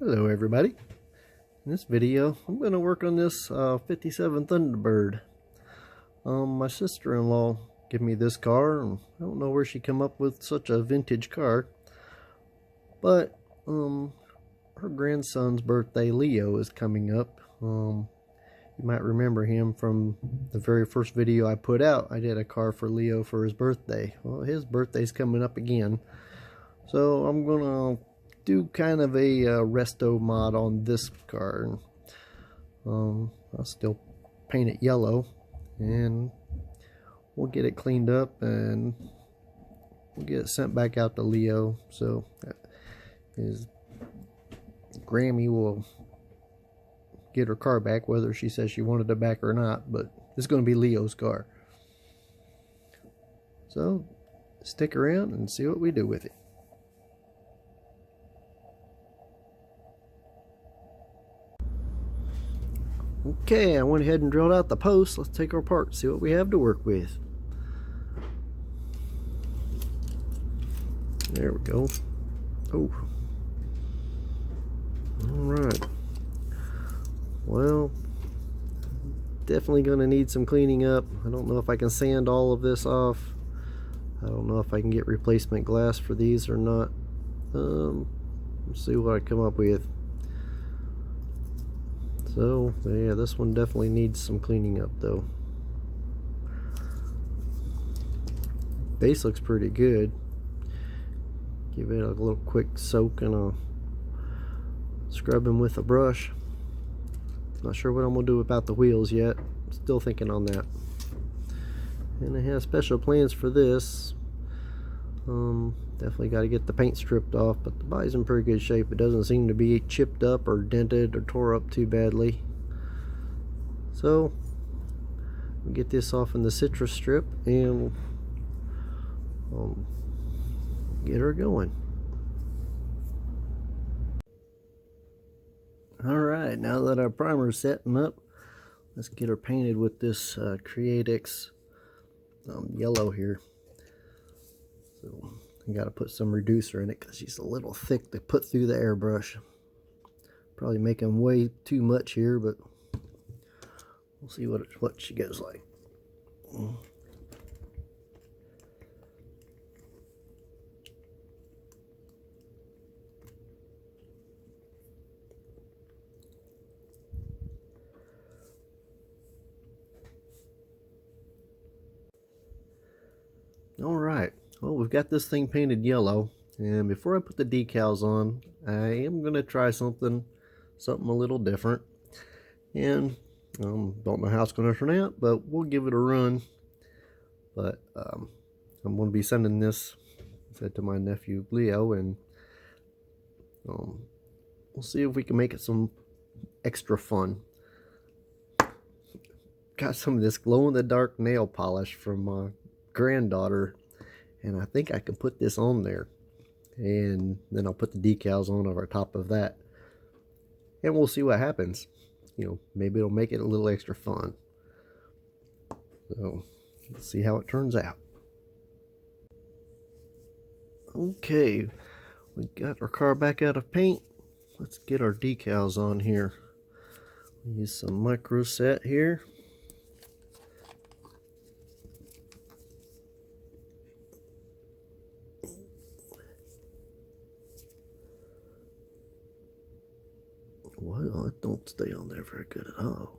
Hello everybody. In this video I'm going to work on this 57 Thunderbird. My sister-in-law gave me this car, and I don't know where she came up with such a vintage car, but her grandson's birthday, Leo, is coming up. You might remember him from the very first video I put out. I did a car for Leo for his birthday. Well, his birthday's coming up again, so I'm gonna do kind of a Restomod on this car. I'll still paint it yellow, and we'll get it cleaned up and we'll get it sent back out to Leo, so his Grammy will get her car back, whether she says she wanted it back or not. But it's going to be Leo's car, so stick around and see what we do with it. Okay, I went ahead and drilled out the post. Let's take her apart, see what we have to work with. There we go. Oh, alright. Well, definitely going to need some cleaning up. I don't know if I can sand all of this off. I don't know if I can get replacement glass for these or not. Let's see what I come up with. So yeah, this one definitely needs some cleaning up though. Base looks pretty good. Give it a little quick soak and a scrubbing with a brush. Not sure what I'm gonna do about the wheels yet. Still thinking on that. And I have special plans for this. Definitely got to get the paint stripped off, but the body's in pretty good shape. It doesn't seem to be chipped up or dented or tore up too badly. So we'll get this off in the citrus strip and get her going. Alright, now that our primer's setting up, let's get her painted with this Creatix yellow here. So I got to put some reducer in it because she's a little thick to put through the airbrush. Probably making way too much here, but we'll see what she goes like. All right. Well, we've got this thing painted yellow, and before I put the decals on, I am going to try something a little different. And don't know how it's going to turn out, but we'll give it a run. But I'm going to be sending this, to my nephew Leo, and we'll see if we can make it some extra fun. Got some of this glow-in-the-dark nail polish from my granddaughter, and I think I can put this on there, and then I'll put the decals on over top of that, and we'll see what happens. You know, maybe it'll make it a little extra fun. So let's see how it turns out. Okay, we got our car back out of paint. Let's get our decals on here. Use some micro set here. Well, it don't stay on there very good at all.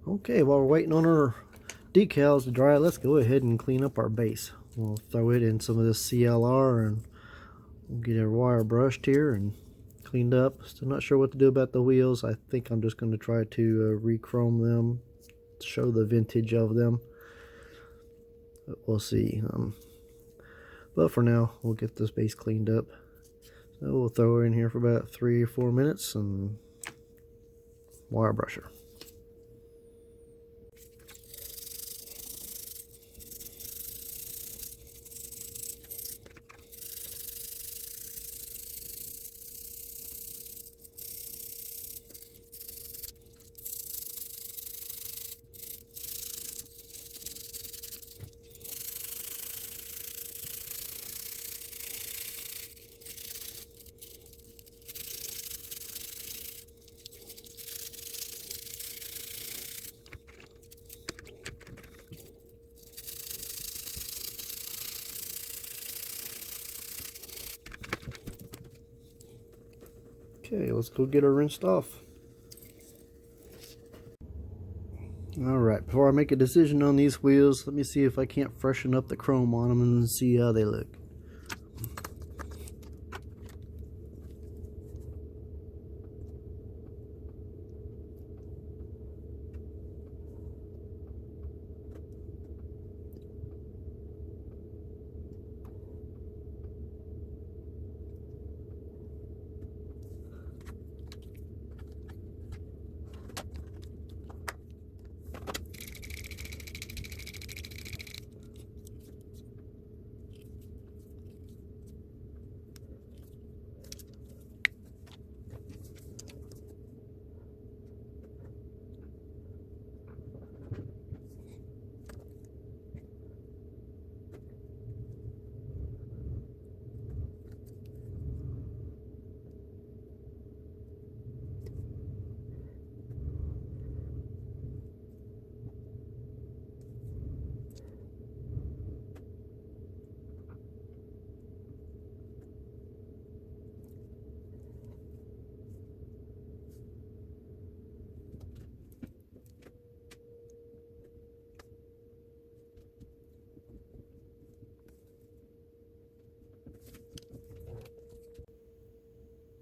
Okay, while we're waiting on our decals to dry, let's go ahead and clean up our base. We'll throw it in some of this CLR and we'll get our wire brushed here and cleaned up. Still not sure what to do about the wheels. I think I'm just going to try to re-chrome them, show the vintage of them. But we'll see. But for now, we'll get this base cleaned up. So we'll throw her in here for about 3 or 4 minutes and wire brush her. Okay, let's go get her rinsed off. Alright, before I make a decision on these wheels, let me see if I can't freshen up the chrome on them and see how they look.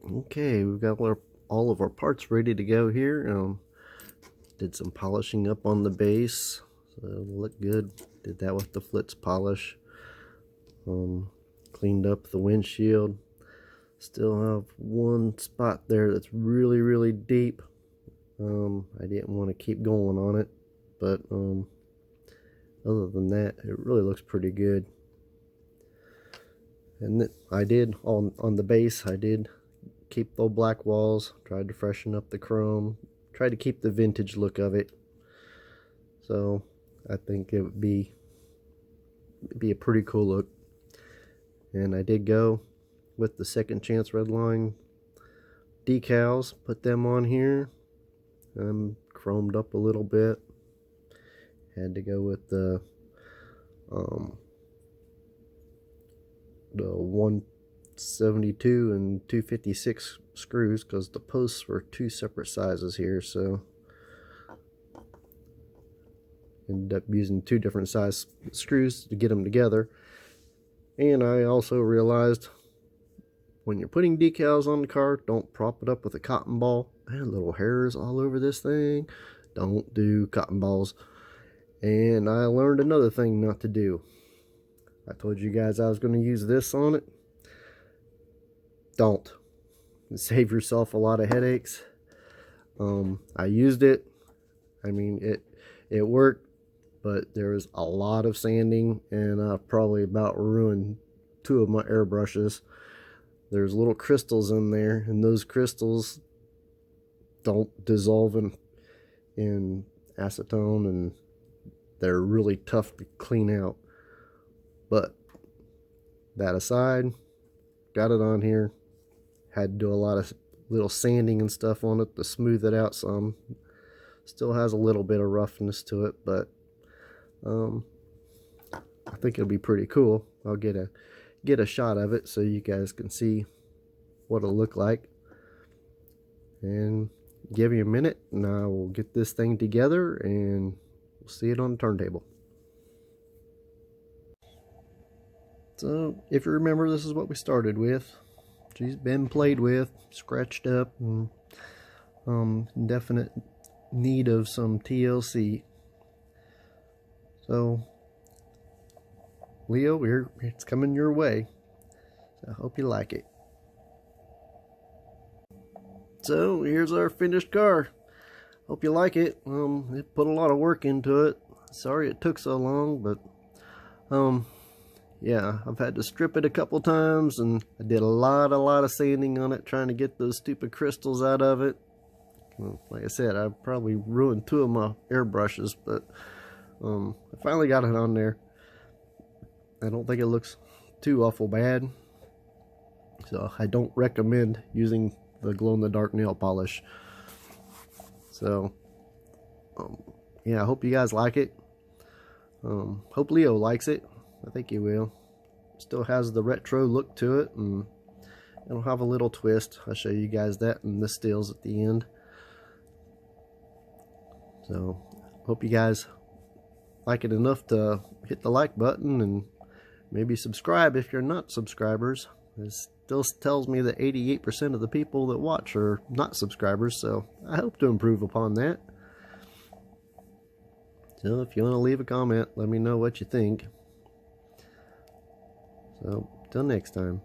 Okay, we've got all of our parts ready to go here. Did some polishing up on the base, so it'll look good. Did that with the Flitz polish. Cleaned up the windshield. Still have one spot there that's really deep. I didn't want to keep going on it, but other than that, it really looks pretty good. And I did on the base, I did keep the black walls, tried to freshen up the chrome, tried to keep the vintage look of it. So I think it would be a pretty cool look. And I did go with the Second Chance Redline decals, put them on here. Chromed up a little bit. Had to go with the 172 and 256 screws because the posts were 2 separate sizes here, so ended up using 2 different size screws to get them together. And I also realized when you're putting decals on the car, don't prop it up with a cotton ball. I had little hairs all over this thing. Don't do cotton balls. And I learned another thing not to do. I told you guys I was going to use this on it. Don't. Save yourself a lot of headaches. I used it. I mean, it worked, but there was a lot of sanding, and I probably about ruined 2 of my airbrushes. There's little crystals in there, and those crystals don't dissolve in acetone, and they're really tough to clean out. But that aside, got it on here. Had to do a lot of little sanding and stuff on it to smooth it out some. Still has a little bit of roughness to it, but I think it'll be pretty cool. I'll get a shot of it so you guys can see what it'll look like. And give me a minute and I will get this thing together and we'll see it on the turntable. So if you remember, this is what we started with. She's been played with, scratched up, and in definite need of some TLC. So Leo, it's coming your way. So I hope you like it. So here's our finished car. Hope you like it. It put a lot of work into it. Sorry it took so long, but yeah, I've had to strip it a couple times, and I did a lot of sanding on it, trying to get those stupid crystals out of it. Well, like I said, I probably ruined 2 of my airbrushes, but I finally got it on there. I don't think it looks too awful bad, so I don't recommend using the glow-in-the-dark nail polish. So yeah, I hope you guys like it. Hope Leo likes it. I think he will. Still has the retro look to it, and it'll have a little twist. I'll show you guys that in the stills at the end. So hope you guys like it enough to hit the like button and maybe subscribe if you're not subscribers. It still tells me that 88% of the people that watch are not subscribers, so I hope to improve upon that. So if you want to leave a comment, let me know what you think. So till next time.